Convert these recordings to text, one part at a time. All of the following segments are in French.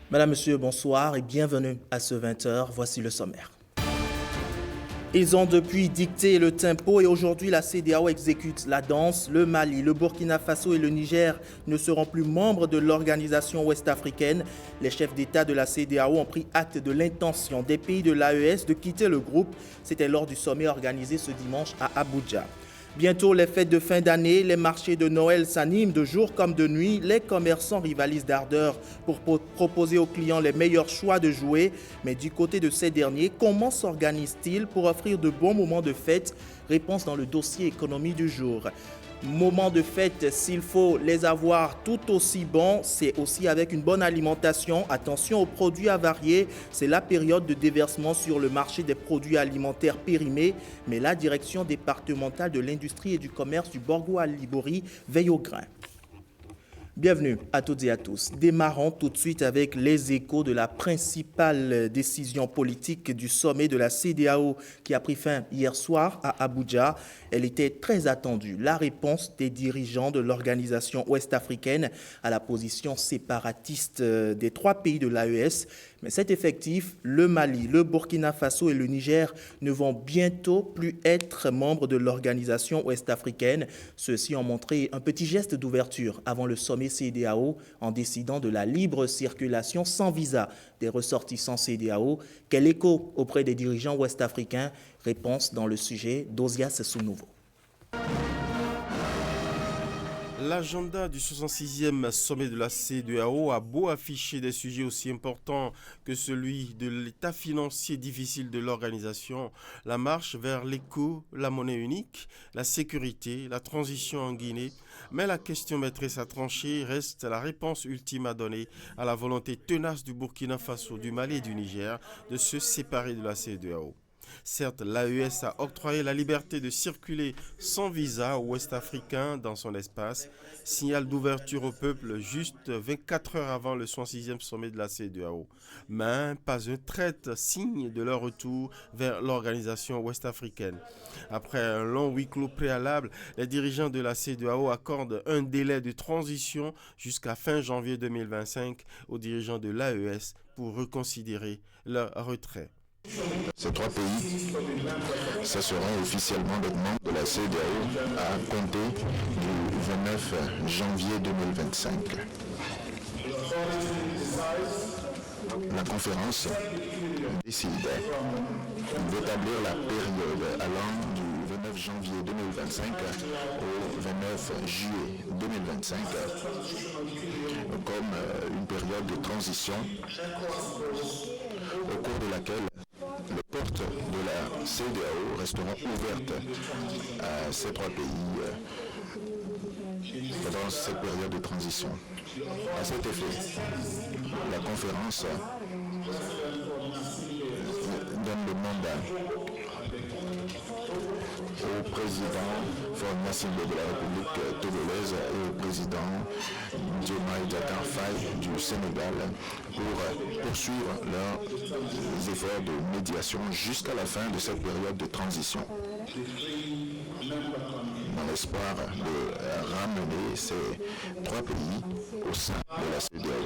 Madame, Monsieur, bonsoir et bienvenue à ce 20h. Voici le sommaire. Ils ont depuis dicté le tempo et aujourd'hui la CEDEAO exécute la danse. Le Mali, le Burkina Faso et le Niger ne seront plus membres de l'organisation ouest-africaine. Les chefs d'État de la CEDEAO ont pris acte de l'intention des pays de l'AES de quitter le groupe. C'était lors du sommet organisé ce dimanche à Abuja. Bientôt les fêtes de fin d'année, les marchés de Noël s'animent de jour comme de nuit. Les commerçants rivalisent d'ardeur pour proposer aux clients les meilleurs choix de jouets. Mais du côté de ces derniers, comment s'organisent-ils pour offrir de bons moments de fête? Réponse dans le dossier économie du jour. Moments de fête, s'il faut les avoir tout aussi bons, c'est aussi avec une bonne alimentation. Attention aux produits avariés, c'est la période de déversement sur le marché des produits alimentaires périmés. Mais la direction départementale de l'industrie et du commerce du Borgo-Alibori veille au grain. Bienvenue à toutes et à tous. Démarrons tout de suite avec les échos de la principale décision politique du sommet de la CEDEAO qui a pris fin hier soir à Abuja. Elle était très attendue. La réponse des dirigeants de l'organisation ouest-africaine à la position séparatiste des trois pays de l'AES. Mais cet effectif, le Mali, le Burkina Faso et le Niger ne vont bientôt plus être membres de l'organisation ouest-africaine. Ceux-ci ont montré un petit geste d'ouverture avant le sommet CEDEAO en décidant de la libre circulation sans visa des ressortissants CEDEAO. Quel écho auprès des dirigeants ouest-africains? Réponse dans le sujet d'Ozias Sounouveau. L'agenda du 66e sommet de la CEDEAO a beau afficher des sujets aussi importants que celui de l'état financier difficile de l'organisation, la marche vers l'éco, la monnaie unique, la sécurité, la transition en Guinée, mais la question maîtresse à trancher reste la réponse ultime à donner à la volonté tenace du Burkina Faso, du Mali et du Niger de se séparer de la CEDEAO. Certes, l'AES a octroyé la liberté de circuler sans visa aux Ouest-Africains dans son espace, signal d'ouverture au peuple juste 24 heures avant le 66e sommet de la CEDEAO. Mais pas un traite signe de leur retour vers l'organisation ouest-africaine. Après un long huis clos préalable, les dirigeants de la CEDEAO accordent un délai de transition jusqu'à fin janvier 2025 aux dirigeants de l'AES pour reconsidérer leur retrait. Ces trois pays, ce seront officiellement des membres de la CEDEAO à compter du 29 janvier 2025. La conférence décide d'établir la période allant du 29 janvier 2025 au 29 juillet 2025 comme une période de transition au cours de laquelle les portes de la CEDEAO resteront ouvertes à ces trois pays pendant cette période de transition. À cet effet, la conférence donne le mandat au président Faure Gnassingbé de la République togolaise et au président Diomaye Diakhar Faye du Sénégal pour poursuivre leurs efforts de médiation jusqu'à la fin de cette période de transition, dans l'espoir de ramener ces trois pays au sein de la CEDEAO.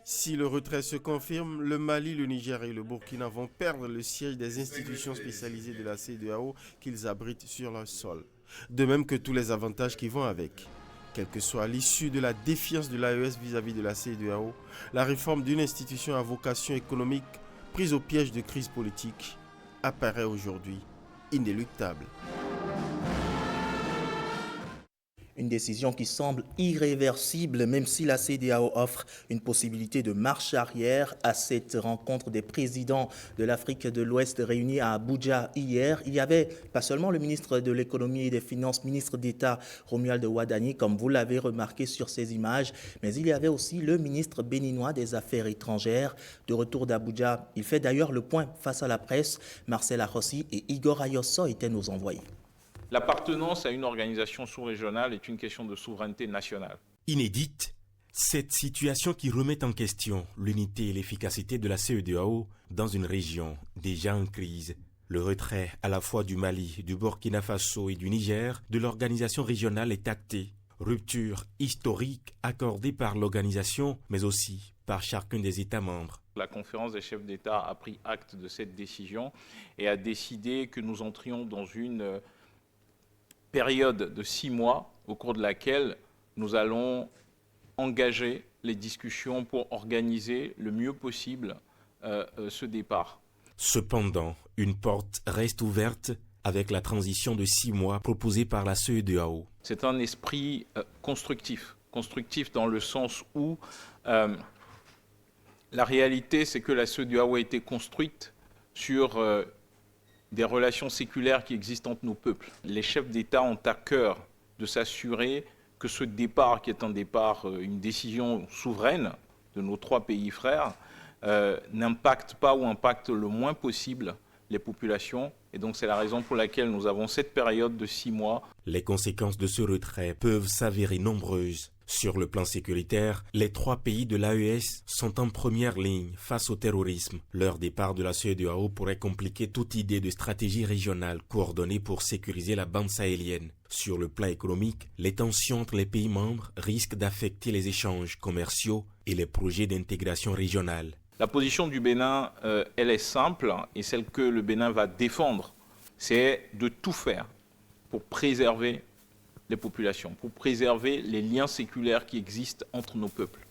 Si le retrait se confirme, le Mali, le Niger et le Burkina vont perdre le siège des institutions spécialisées de la CEDEAO qu'ils abritent sur leur sol. De même que tous les avantages qui vont avec. Quelle que soit l'issue de la défiance de l'AES vis-à-vis de la CEDEAO, la réforme d'une institution à vocation économique prise au piège de crise politique apparaît aujourd'hui inéluctable. Une décision qui semble irréversible, même si la CEDEAO offre une possibilité de marche arrière à cette rencontre des présidents de l'Afrique de l'Ouest réunis à Abuja hier. Il y avait pas seulement le ministre de l'économie et des finances, ministre d'État Romuald Wadani, comme vous l'avez remarqué sur ces images, mais il y avait aussi le ministre béninois des Affaires étrangères de retour d'Abuja. Il fait d'ailleurs le point face à la presse. Marcel Arossi et Igor Ayosso étaient nos envoyés. L'appartenance à une organisation sous-régionale est une question de souveraineté nationale. Inédite, cette situation qui remet en question l'unité et l'efficacité de la CEDEAO dans une région déjà en crise. Le retrait à la fois du Mali, du Burkina Faso et du Niger de l'organisation régionale est acté. Rupture historique accordée par l'organisation, mais aussi par chacun des États membres. La conférence des chefs d'État a pris acte de cette décision et a décidé que nous entrions dans une période de 6 mois au cours de laquelle nous allons engager les discussions pour organiser le mieux possible ce départ. Cependant, une porte reste ouverte avec la transition de 6 mois proposée par la CEDEAO. C'est un esprit constructif dans le sens où la réalité, c'est que la CEDEAO a été construite sur des relations séculaires qui existent entre nos peuples. Les chefs d'État ont à cœur de s'assurer que ce départ, qui est un départ, une décision souveraine de nos 3 pays frères, n'impacte pas ou impacte le moins possible les populations. Et donc c'est la raison pour laquelle nous avons cette période de 6 mois. Les conséquences de ce retrait peuvent s'avérer nombreuses. Sur le plan sécuritaire, les 3 pays de l'AES sont en première ligne face au terrorisme. Leur départ de la CEDEAO pourrait compliquer toute idée de stratégie régionale coordonnée pour sécuriser la bande sahélienne. Sur le plan économique, les tensions entre les pays membres risquent d'affecter les échanges commerciaux et les projets d'intégration régionale. La position du Bénin, elle est simple, et celle que le Bénin va défendre, c'est de tout faire pour préserver les populations, pour préserver les liens séculaires qui existent entre nos peuples.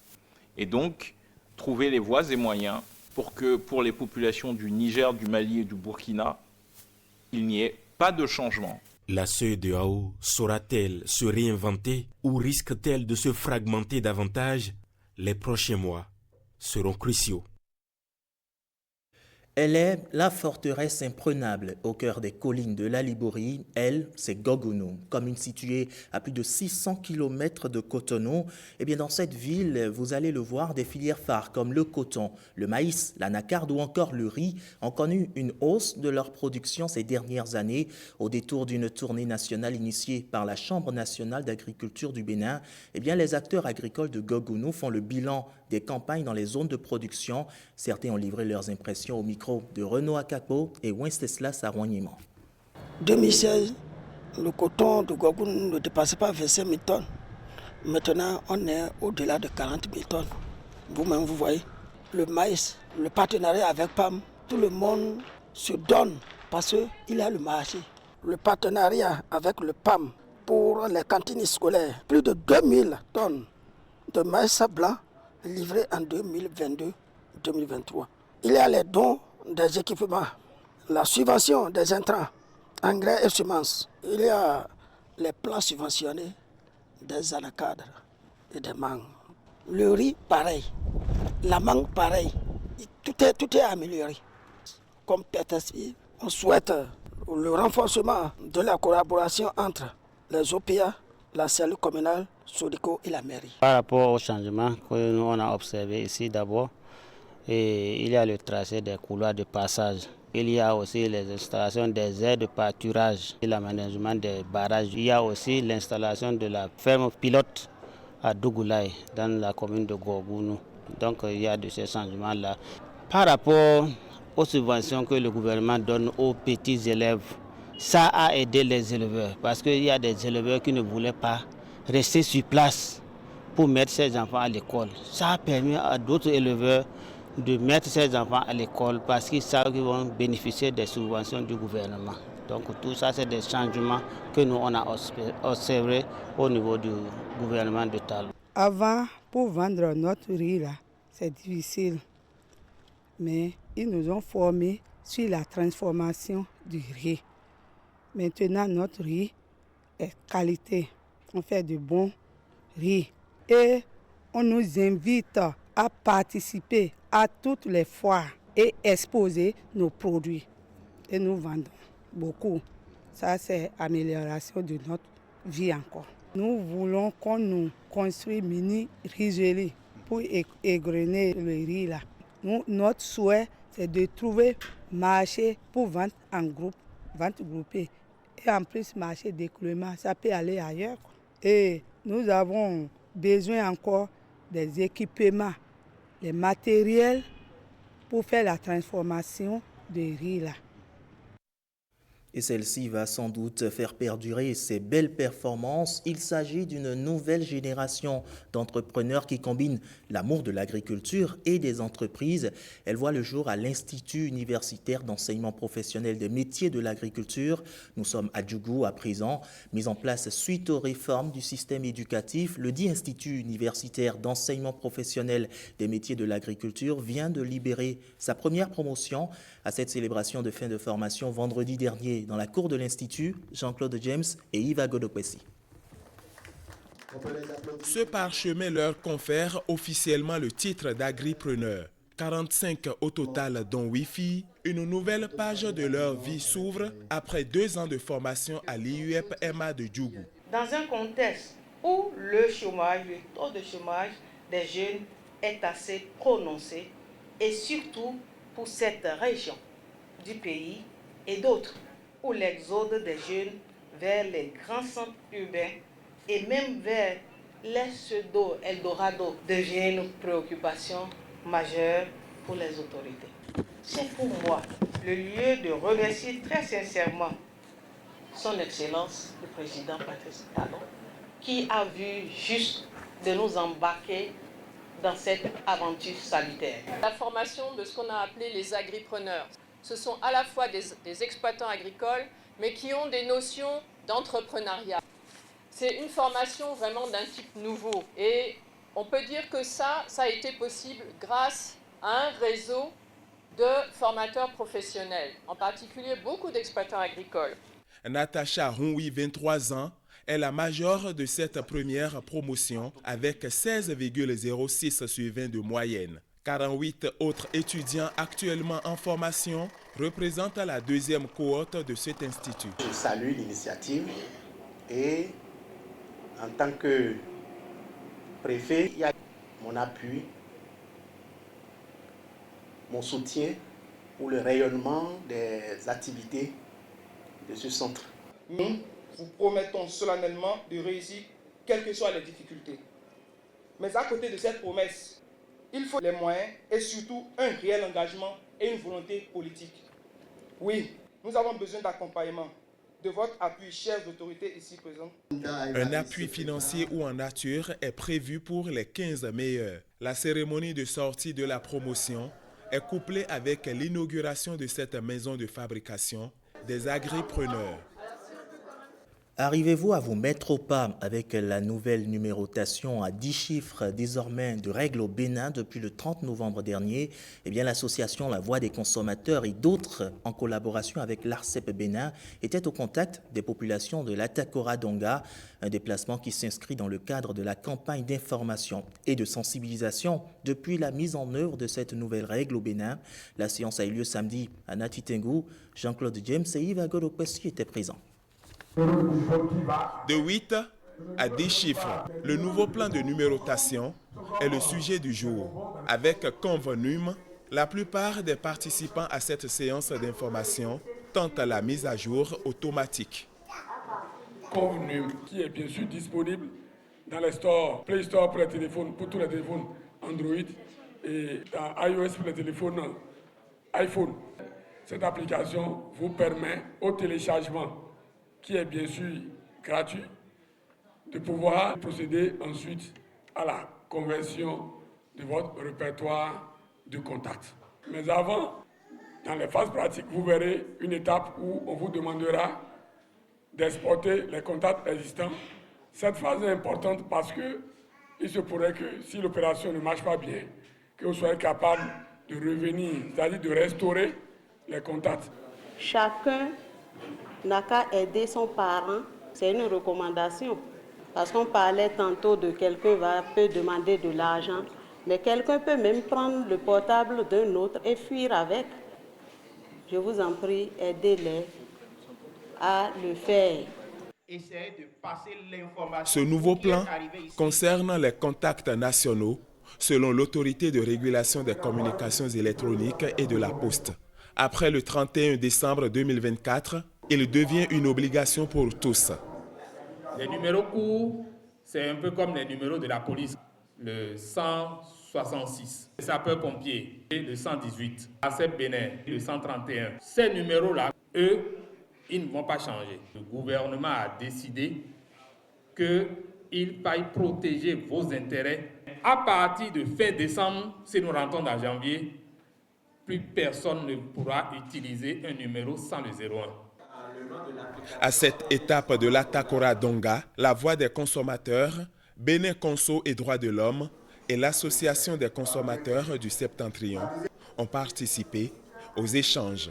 Et donc, trouver les voies et moyens pour que, pour les populations du Niger, du Mali et du Burkina, il n'y ait pas de changement. La CEDEAO saura-t-elle se réinventer ou risque-t-elle de se fragmenter davantage? Les prochains mois seront cruciaux. Elle est la forteresse imprenable au cœur des collines de la Liborie. Elle, c'est Gogounou, commune située à plus de 600 km de Cotonou. Et bien dans cette ville, vous allez le voir, des filières phares comme le coton, le maïs, l'anacarde ou encore le riz ont connu une hausse de leur production ces dernières années. Au détour d'une tournée nationale initiée par la Chambre nationale d'agriculture du Bénin, eh bien les acteurs agricoles de Gogounou font le bilan des campagnes dans les zones de production. Certains ont livré leurs impressions au micro de Renaud Akapo et Wenceslas Arroignement. 2016, le coton de Gogounou ne dépassait pas 25 000 tonnes. Maintenant, on est au-delà de 40 000 tonnes. Vous-même, vous voyez, le maïs, le partenariat avec PAM, tout le monde se donne parce qu'il y a le marché. Le partenariat avec le PAM pour les cantines scolaires, plus de 2000 tonnes de maïs blanc livrés en 2022-2023. Il y a les dons des équipements, la subvention des intrants, engrais et semences. Il y a les plans subventionnés des anacardes et des mangues. Le riz, pareil. La mangue, pareil. Tout est amélioré. Comme PTSI, on souhaite le renforcement de la collaboration entre les OPA, la cellule communale, Sodico et la mairie. Par rapport au changement que nous on a observé ici d'abord, il y a le tracé des couloirs de passage. Il y a aussi les installations des aires de pâturage et l'aménagement des barrages. Il y a aussi l'installation de la ferme pilote à Dougoulaye, dans la commune de Gogounou. Donc il y a de ces changements-là. Par rapport aux subventions que le gouvernement donne aux petits élèves, ça a aidé les éleveurs parce qu'il y a des éleveurs qui ne voulaient pas rester sur place pour mettre ses enfants à l'école. Ça a permis à d'autres éleveurs de mettre ses enfants à l'école parce qu'ils savent qu'ils vont bénéficier des subventions du gouvernement. Donc tout ça, c'est des changements que nous on a observés au niveau du gouvernement de Talou. Avant, pour vendre notre riz, là, c'est difficile. Mais ils nous ont formés sur la transformation du riz. Maintenant, notre riz est qualité. On fait de bons riz. Et on nous invite à participer à toutes les foires et exposer nos produits. Et nous vendons beaucoup. Ça, c'est l'amélioration de notre vie encore. Nous voulons qu'on nous construise mini rizerie pour égrener le riz là. Notre souhait, c'est de trouver marché pour vendre en groupe, vente groupée. Et en plus, marché d'écoulement, ça peut aller ailleurs. Et nous avons besoin encore des équipements, les matériels pour faire la transformation de riz là. Et celle-ci va sans doute faire perdurer ses belles performances. Il s'agit d'une nouvelle génération d'entrepreneurs qui combinent l'amour de l'agriculture et des entreprises. Elle voit le jour à l'Institut universitaire d'enseignement professionnel des métiers de l'agriculture. Nous sommes à Djougou à présent, mise en place suite aux réformes du système éducatif. Le dit Institut universitaire d'enseignement professionnel des métiers de l'agriculture vient de libérer sa première promotion à cette célébration de fin de formation vendredi dernier dans la cour de l'Institut. Jean-Claude James et Yves Agodokwesi. Ce parchemin leur confère officiellement le titre d'agripreneur. 45 au total, dont 8 filles. Une nouvelle page de leur vie s'ouvre après 2 ans de formation à l'IUEP-MA de Djougou. Dans un contexte où le chômage, le taux de chômage des jeunes est assez prononcé, et surtout pour cette région du pays et d'autres, où l'exode des jeunes vers les grands centres urbains et même vers les pseudo-Eldorado devient une préoccupation majeure pour les autorités. C'est pour moi le lieu de remercier très sincèrement son Excellence, le Président Patrice Talon, qui a vu juste de nous embarquer dans cette aventure salutaire. La formation de ce qu'on a appelé les agripreneurs. Ce sont à la fois des exploitants agricoles, mais qui ont des notions d'entrepreneuriat. C'est une formation vraiment d'un type nouveau. Et on peut dire que ça a été possible grâce à un réseau de formateurs professionnels, en particulier beaucoup d'exploitants agricoles. Natacha Houi, 23 ans, est la majeure de cette première promotion avec 16,06 sur 20 de moyenne. 48 autres étudiants actuellement en formation représentent la deuxième cohorte de cet institut. Je salue l'initiative et en tant que préfet, il y a mon appui, mon soutien pour le rayonnement des activités de ce centre. Nous vous promettons solennellement de réussir quelles que soient les difficultés. Mais à côté de cette promesse, il faut les moyens et surtout un réel engagement et une volonté politique. Oui, nous avons besoin d'accompagnement, de votre appui, chères autorités ici présentes. Un appui financier ou en nature est prévu pour les 15 meilleurs. La cérémonie de sortie de la promotion est couplée avec l'inauguration de cette maison de fabrication des agripreneurs. Arrivez-vous à vous mettre au pas avec la nouvelle numérotation à 10 chiffres désormais de règle au Bénin depuis le 30 novembre dernier? Eh bien, l'association La Voix des consommateurs et d'autres, en collaboration avec l'ARCEP Bénin, étaient au contact des populations de l'Atakora Donga, un déplacement qui s'inscrit dans le cadre de la campagne d'information et de sensibilisation depuis la mise en œuvre de cette nouvelle règle au Bénin. La séance a eu lieu samedi à Natitengu. Jean-Claude James et Yves Agodokwesi étaient présents. De 8 à 10 chiffres, le nouveau plan de numérotation est le sujet du jour. Avec convenum, la plupart des participants à cette séance d'information tentent la mise à jour automatique. Convenum qui est bien sûr disponible dans les stores, Play Store pour les téléphones, pour tous les téléphones Android et dans iOS pour les téléphones iPhone. Cette application vous permet au téléchargement, qui est bien sûr gratuit, de pouvoir procéder ensuite à la conversion de votre répertoire de contacts. Mais avant, dans les phases pratiques, vous verrez une étape où on vous demandera d'exporter les contacts existants. Cette phase est importante parce qu'il se pourrait que si l'opération ne marche pas bien, que vous soyez capable de revenir, c'est-à-dire de restaurer les contacts. Chacun n'a qu'à aider son parent, c'est une recommandation. Parce qu'on parlait tantôt de quelqu'un peut demander de l'argent, mais quelqu'un peut même prendre le portable d'un autre et fuir avec. Je vous en prie, aidez-les à le faire. Ce nouveau plan concerne les contacts nationaux selon l'autorité de régulation des communications électroniques et de la poste. Après le 31 décembre 2024, il devient une obligation pour tous. Les numéros courts, c'est un peu comme les numéros de la police. Le 166, le sapeur-pompier, le 118, ACEP Bénin, le 131. Ces numéros-là, eux, ils ne vont pas changer. Le gouvernement a décidé qu'il faille protéger vos intérêts. À partir de fin décembre, si nous rentrons dans janvier, plus personne ne pourra utiliser un numéro sans le 01. À cette étape de l'Atakora Donga, la voix des consommateurs, Bénin Conso et Droits de l'Homme et l'Association des consommateurs du Septentrion ont participé aux échanges.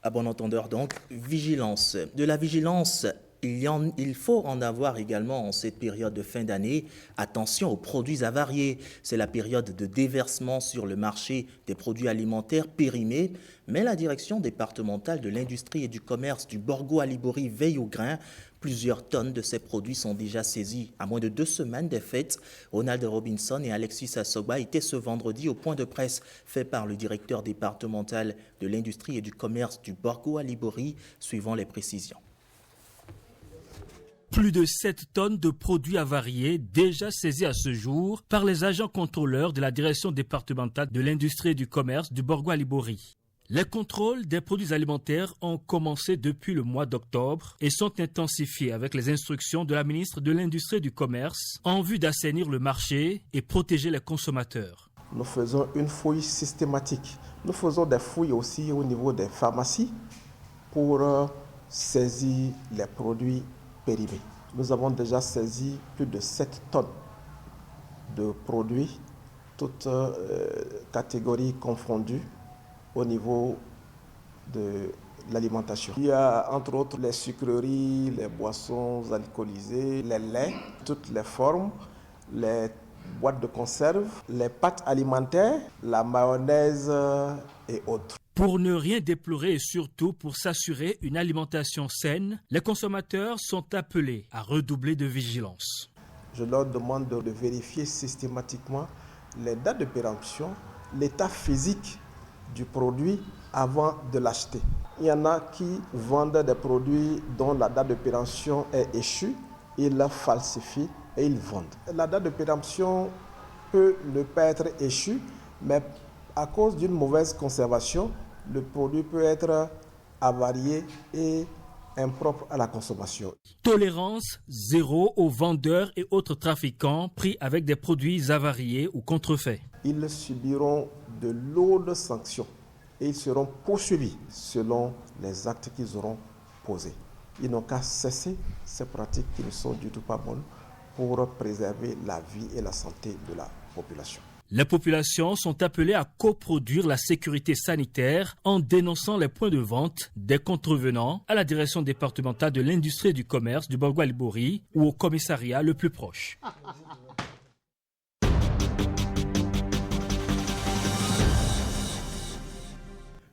À bon entendeur donc, vigilance. De la vigilance, il faut en avoir également en cette période de fin d'année. Attention aux produits avariés. C'est la période de déversement sur le marché des produits alimentaires périmés. Mais la direction départementale de l'industrie et du commerce du Borgo à Libori veille au grain. Plusieurs tonnes de ces produits sont déjà saisies. À moins de 2 semaines des fêtes, Ronald Robinson et Alexis Assoba étaient ce vendredi au point de presse fait par le directeur départemental de l'industrie et du commerce du Borgo à Libori, suivant les précisions. Plus de 7 tonnes de produits avariés déjà saisis à ce jour par les agents contrôleurs de la direction départementale de l'industrie et du commerce du Borgo à Libori. Les contrôles des produits alimentaires ont commencé depuis le mois d'octobre et sont intensifiés avec les instructions de la ministre de l'Industrie et du Commerce en vue d'assainir le marché et protéger les consommateurs. Nous faisons une fouille systématique. Nous faisons des fouilles aussi au niveau des pharmacies pour saisir les produits périmés. Nous avons déjà saisi plus de 7 tonnes de produits, toutes catégories confondues, au niveau de l'alimentation. Il y a entre autres les sucreries, les boissons alcoolisées, les laits, toutes les formes, les boîtes de conserve, les pâtes alimentaires, la mayonnaise et autres. Pour ne rien déplorer et surtout pour s'assurer une alimentation saine, les consommateurs sont appelés à redoubler de vigilance. Je leur demande de vérifier systématiquement les dates de péremption, l'état physique du produit avant de l'acheter. Il y en a qui vendent des produits dont la date de péremption est échue, ils la falsifient et ils vendent. La date de péremption peut ne pas être échue, mais à cause d'une mauvaise conservation, le produit peut être avarié et impropre à la consommation. Tolérance zéro aux vendeurs et autres trafiquants pris avec des produits avariés ou contrefaits. Ils subiront de lourdes sanctions et ils seront poursuivis selon les actes qu'ils auront posés. Ils n'ont qu'à cesser ces pratiques qui ne sont du tout pas bonnes pour préserver la vie et la santé de la population. Les populations sont appelées à coproduire la sécurité sanitaire en dénonçant les points de vente des contrevenants à la direction départementale de l'industrie et du commerce du Borgo à Libori ou au commissariat le plus proche.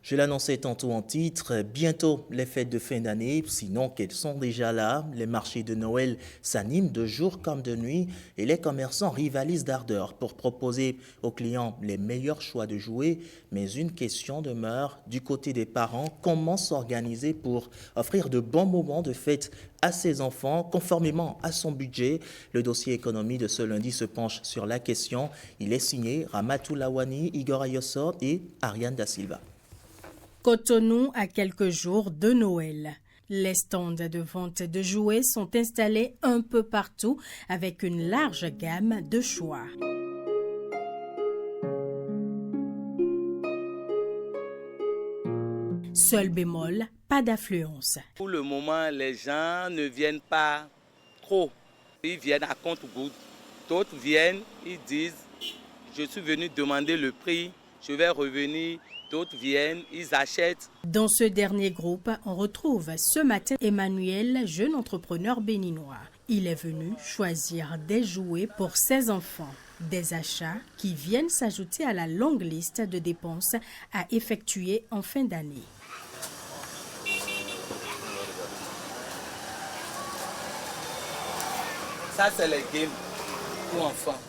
Je l'annonçais tantôt en titre, bientôt les fêtes de fin d'année, sinon qu'elles sont déjà là. Les marchés de Noël s'animent de jour comme de nuit et les commerçants rivalisent d'ardeur pour proposer aux clients les meilleurs choix de jouets. Mais une question demeure du côté des parents, comment s'organiser pour offrir de bons moments de fête à ses enfants conformément à son budget. Le dossier économie de ce lundi se penche sur la question. Il est signé Ramatou Lawani, Igor Ayosso et Ariane Da Silva. Cotonou à quelques jours de Noël. Les stands de vente de jouets sont installés un peu partout avec une large gamme de choix. Seul bémol, pas d'affluence. Pour le moment, les gens ne viennent pas trop. Ils viennent à compte-gouttes. D'autres viennent, ils disent, je suis venu demander le prix, je vais revenir. D'autres viennent, ils achètent. Dans ce dernier groupe, on retrouve ce matin Emmanuel, jeune entrepreneur béninois. Il est venu choisir des jouets pour ses enfants. Des achats qui viennent s'ajouter à la longue liste de dépenses à effectuer en fin d'année. Ça, c'est les games pour enfants.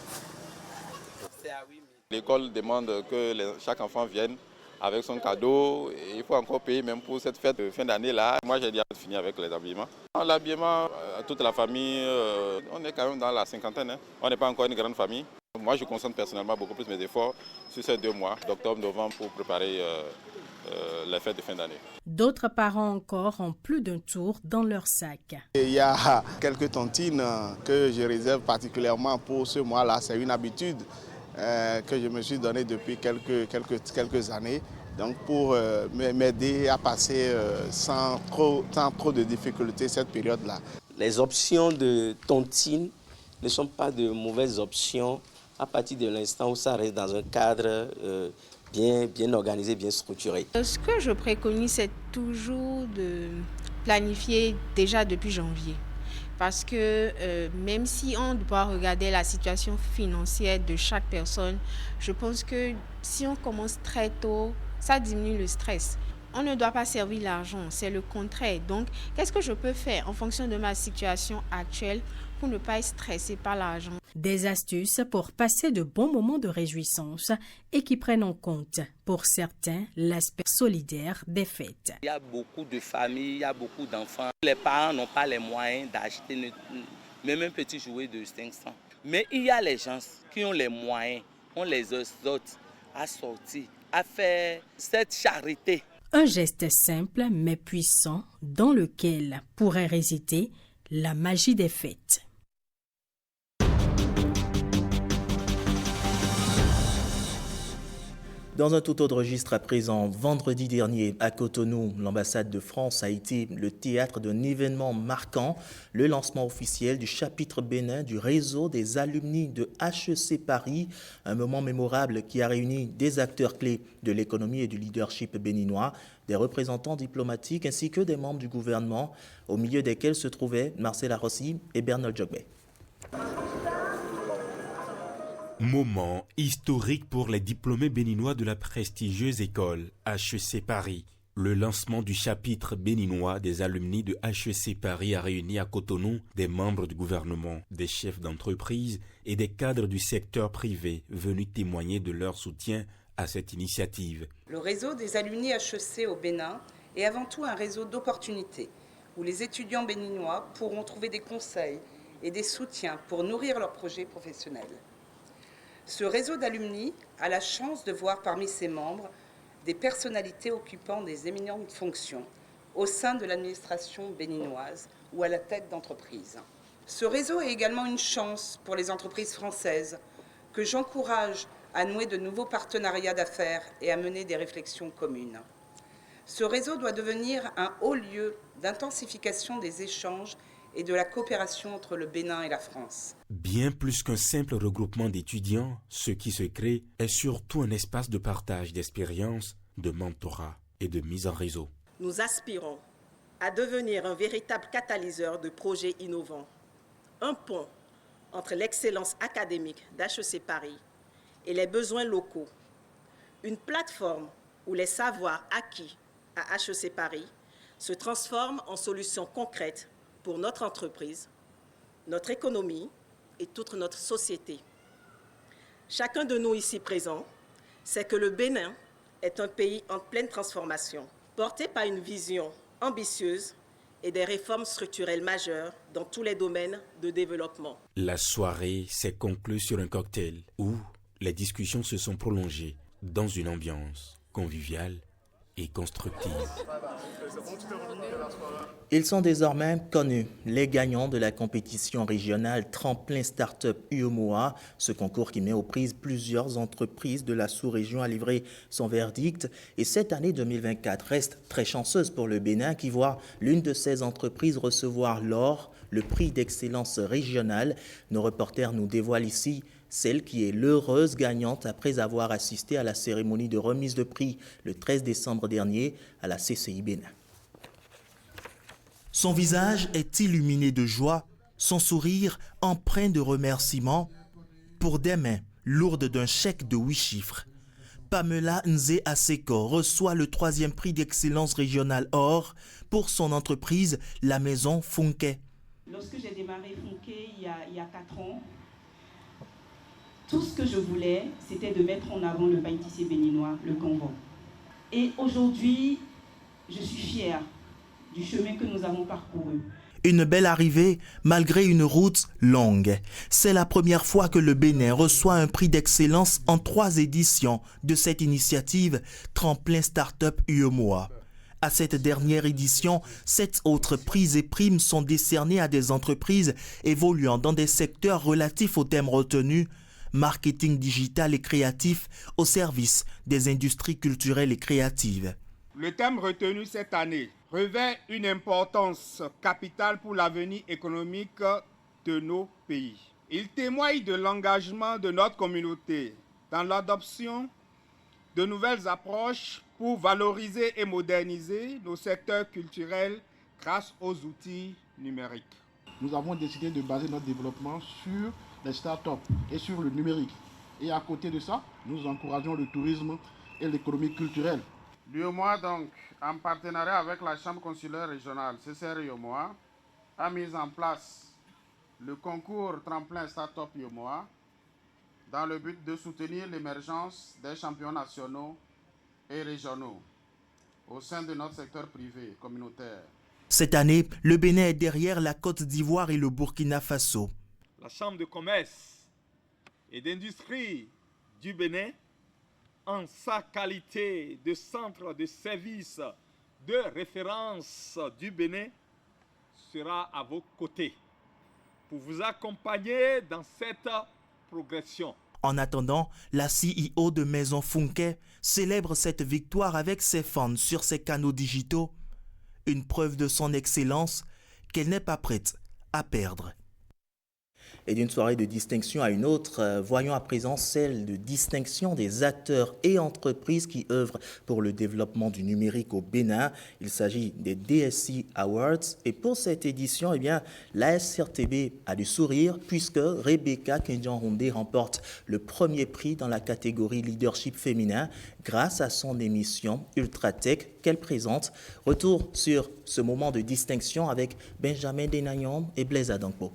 L'école demande que chaque enfant vienne avec son cadeau. Et il faut encore payer même pour cette fête de fin d'année là. Moi j'ai déjà fini avec les habillements. L'habillement, toute la famille, on est quand même dans la cinquantaine. Hein. On n'est pas encore une grande famille. Moi je concentre personnellement beaucoup plus mes efforts sur ces 2 mois, d'octobre, novembre, pour préparer les fêtes de fin d'année. D'autres parents encore ont plus d'un tour dans leur sac. Il y a quelques tontines que je réserve particulièrement pour ce mois-là. C'est une habitude que je me suis donnée depuis quelques années. Donc pour m'aider à passer sans trop de difficultés cette période-là. Les options de tontine ne sont pas de mauvaises options à partir de l'instant où ça reste dans un cadre bien organisé, bien structuré. Ce que je préconise, c'est toujours de planifier déjà depuis janvier. Parce que même si on doit regarder la situation financière de chaque personne, je pense que si on commence très tôt, ça diminue le stress. On ne doit pas servir l'argent, c'est le contraire. Donc, qu'est-ce que je peux faire en fonction de ma situation actuelle pour ne pas être stressé par l'argent? Des astuces pour passer de bons moments de réjouissance et qui prennent en compte, pour certains, l'aspect solidaire des fêtes. Il y a beaucoup de familles, il y a beaucoup d'enfants. Les parents n'ont pas les moyens d'acheter même un petit jouet de 500. Mais il y a les gens qui ont les moyens, on les exhorte à sortir, à faire cette charité. Un geste simple mais puissant dans lequel pourrait résider la magie des fêtes. Dans un tout autre registre à présent, vendredi dernier à Cotonou, l'ambassade de France a été le théâtre d'un événement marquant, le lancement officiel du chapitre bénin du réseau des alumni de HEC Paris, un moment mémorable qui a réuni des acteurs clés de l'économie et du leadership béninois, des représentants diplomatiques ainsi que des membres du gouvernement, au milieu desquels se trouvaient Marcela Rossi et Bernard Djogbe. Moment historique pour les diplômés béninois de la prestigieuse école HEC Paris. Le lancement du chapitre béninois des alumni de HEC Paris a réuni à Cotonou des membres du gouvernement, des chefs d'entreprise et des cadres du secteur privé venus témoigner de leur soutien à cette initiative. Le réseau des alumni HEC au Bénin est avant tout un réseau d'opportunités où les étudiants béninois pourront trouver des conseils et des soutiens pour nourrir leurs projets professionnels. Ce réseau d'alumni a la chance de voir parmi ses membres des personnalités occupant des éminentes fonctions au sein de l'administration béninoise ou à la tête d'entreprises. Ce réseau est également une chance pour les entreprises françaises que j'encourage à nouer de nouveaux partenariats d'affaires et à mener des réflexions communes. Ce réseau doit devenir un haut lieu d'intensification des échanges et de la coopération entre le Bénin et la France. Bien plus qu'un simple regroupement d'étudiants, ce qui se crée est surtout un espace de partage d'expériences, de mentorat et de mise en réseau. Nous aspirons à devenir un véritable catalyseur de projets innovants, un pont entre l'excellence académique d'HEC Paris et les besoins locaux, une plateforme où les savoirs acquis à HEC Paris se transforment en solutions concrètes pour notre entreprise, notre économie et toute notre société. Chacun de nous ici présents sait que le Bénin est un pays en pleine transformation, porté par une vision ambitieuse et des réformes structurelles majeures dans tous les domaines de développement. La soirée s'est conclue sur un cocktail où les discussions se sont prolongées dans une ambiance conviviale et constructive. Ils sont désormais connus, les gagnants de la compétition régionale Tremplin Startup UEMOA, ce concours qui met aux prises plusieurs entreprises de la sous-région a livré son verdict. Et cette année 2024 reste très chanceuse pour le Bénin qui voit l'une de ces entreprises recevoir l'or, le prix d'excellence régionale. Nos reporters nous dévoilent ici celle qui est l'heureuse gagnante après avoir assisté à la cérémonie de remise de prix le 13 décembre dernier à la CCI Bénin. Son visage est illuminé de joie, son sourire empreint de remerciements pour des mains lourdes d'un chèque de 8 chiffres. Pamela Nze Aseko reçoit le 3e prix d'excellence régionale or pour son entreprise, la maison Funke. Lorsque j'ai démarré Funke il y a 4 ans, tout ce que je voulais, c'était de mettre en avant le pain tissé béninois, le Kanvan. Et aujourd'hui, je suis fière du chemin que nous avons parcouru. Une belle arrivée malgré une route longue. C'est la première fois que le Bénin reçoit un prix d'excellence en 3 éditions de cette initiative Tremplin Startup UEMOA. À cette dernière édition, 7 autres prix et primes sont décernés à des entreprises évoluant dans des secteurs relatifs aux thèmes retenus, marketing digital et créatif au service des industries culturelles et créatives. Le thème retenu cette année revêt une importance capitale pour l'avenir économique de nos pays. Il témoigne de l'engagement de notre communauté dans l'adoption de nouvelles approches pour valoriser et moderniser nos secteurs culturels grâce aux outils numériques. Nous avons décidé de baser notre développement sur les startups et sur le numérique. Et à côté de ça, nous encourageons le tourisme et l'économie culturelle. L'UEMOA, donc, en partenariat avec la Chambre consulaire régionale CCR UEMOA, a mis en place le concours Tremplin Startup UEMOA dans le but de soutenir l'émergence des champions nationaux et régionaux au sein de notre secteur privé communautaire. Cette année, le Bénin est derrière la Côte d'Ivoire et le Burkina Faso. La Chambre de commerce et d'industrie du Bénin, en sa qualité de centre de service de référence du Bénin, sera à vos côtés pour vous accompagner dans cette progression. En attendant, la CEO de Maison Funke célèbre cette victoire avec ses fans sur ses canaux digitaux, une preuve de son excellence qu'elle n'est pas prête à perdre. Et d'une soirée de distinction à une autre, voyons à présent celle de distinction des acteurs et entreprises qui œuvrent pour le développement du numérique au Bénin. Il s'agit des DSI Awards. Et pour cette édition, eh bien, la SRTB a du sourire puisque Rebecca Kenjan-Houndé remporte le premier prix dans la catégorie leadership féminin grâce à son émission Ultratech qu'elle présente. Retour sur ce moment de distinction avec Benjamin Denagnon et Blaise Adankpo.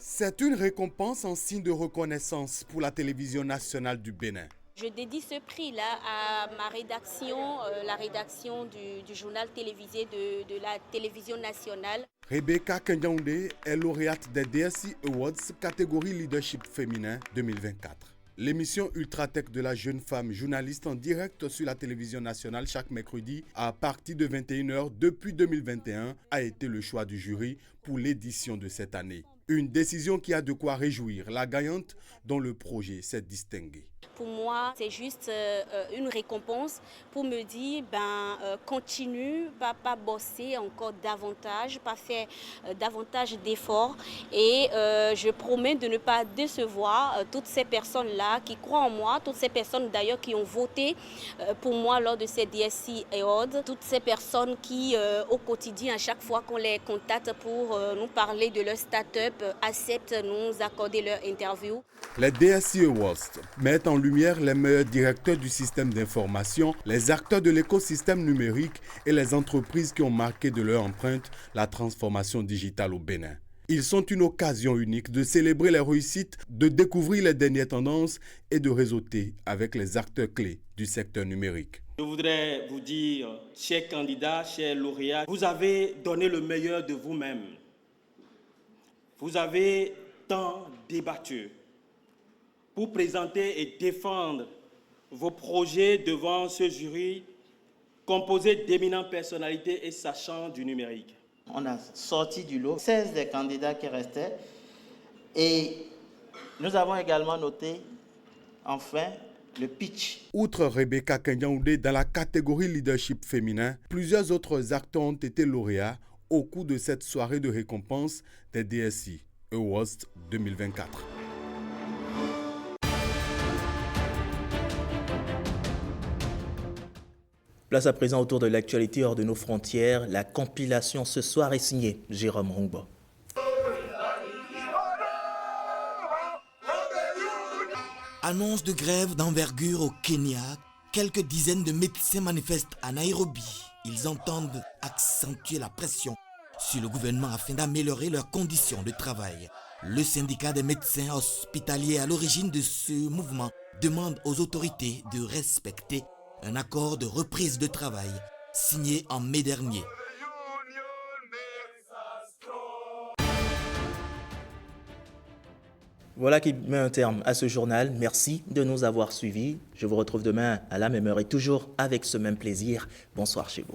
C'est une récompense en signe de reconnaissance pour la télévision nationale du Bénin. Je dédie ce prix-là à ma rédaction, la rédaction du journal télévisé de la télévision nationale. Rebecca Kenjan-Houndé est lauréate des DSI Awards catégorie leadership féminin 2024. L'émission Ultratech de la jeune femme journaliste en direct sur la télévision nationale chaque mercredi à partir de 21h depuis 2021 a été le choix du jury pour l'édition de cette année. Une décision qui a de quoi réjouir la gagnante dont le projet s'est distingué. Pour moi, c'est juste une récompense pour me dire, continue, pas bosser encore davantage, pas faire davantage d'efforts. Et je promets de ne pas décevoir toutes ces personnes-là qui croient en moi, toutes ces personnes d'ailleurs qui ont voté pour moi lors de ces DSI Awards, toutes ces personnes qui, au quotidien, à chaque fois qu'on les contacte pour nous parler de leur start-up, acceptent de nous accorder leur interview. Les DSI Awards mettent en lumière les meilleurs directeurs du système d'information, les acteurs de l'écosystème numérique et les entreprises qui ont marqué de leur empreinte la transformation digitale au Bénin. Ils sont une occasion unique de célébrer les réussites, de découvrir les dernières tendances et de réseauter avec les acteurs clés du secteur numérique. Je voudrais vous dire, chers candidats, chers lauréats, vous avez donné le meilleur de vous-même. Vous avez tant débattu pour présenter et défendre vos projets devant ce jury composé d'éminentes personnalités et sachants du numérique. On a sorti du lot 16 des candidats qui restaient et nous avons également noté enfin le pitch. Outre Rebecca Kenjan-Houndé dans la catégorie leadership féminin, plusieurs autres acteurs ont été lauréats au cours de cette soirée de récompense des DSI Awards 2024. Place à présent autour de l'actualité hors de nos frontières. La compilation ce soir est signée Jérôme Rongbo. Annonce de grève d'envergure au Kenya. Quelques dizaines de médecins manifestent à Nairobi. Ils entendent accentuer la pression sur le gouvernement afin d'améliorer leurs conditions de travail. Le syndicat des médecins hospitaliers à l'origine de ce mouvement demande aux autorités de respecter un accord de reprise de travail signé en mai dernier. Voilà qui met un terme à ce journal. Merci de nous avoir suivis. Je vous retrouve demain à la même heure et toujours avec ce même plaisir. Bonsoir chez vous.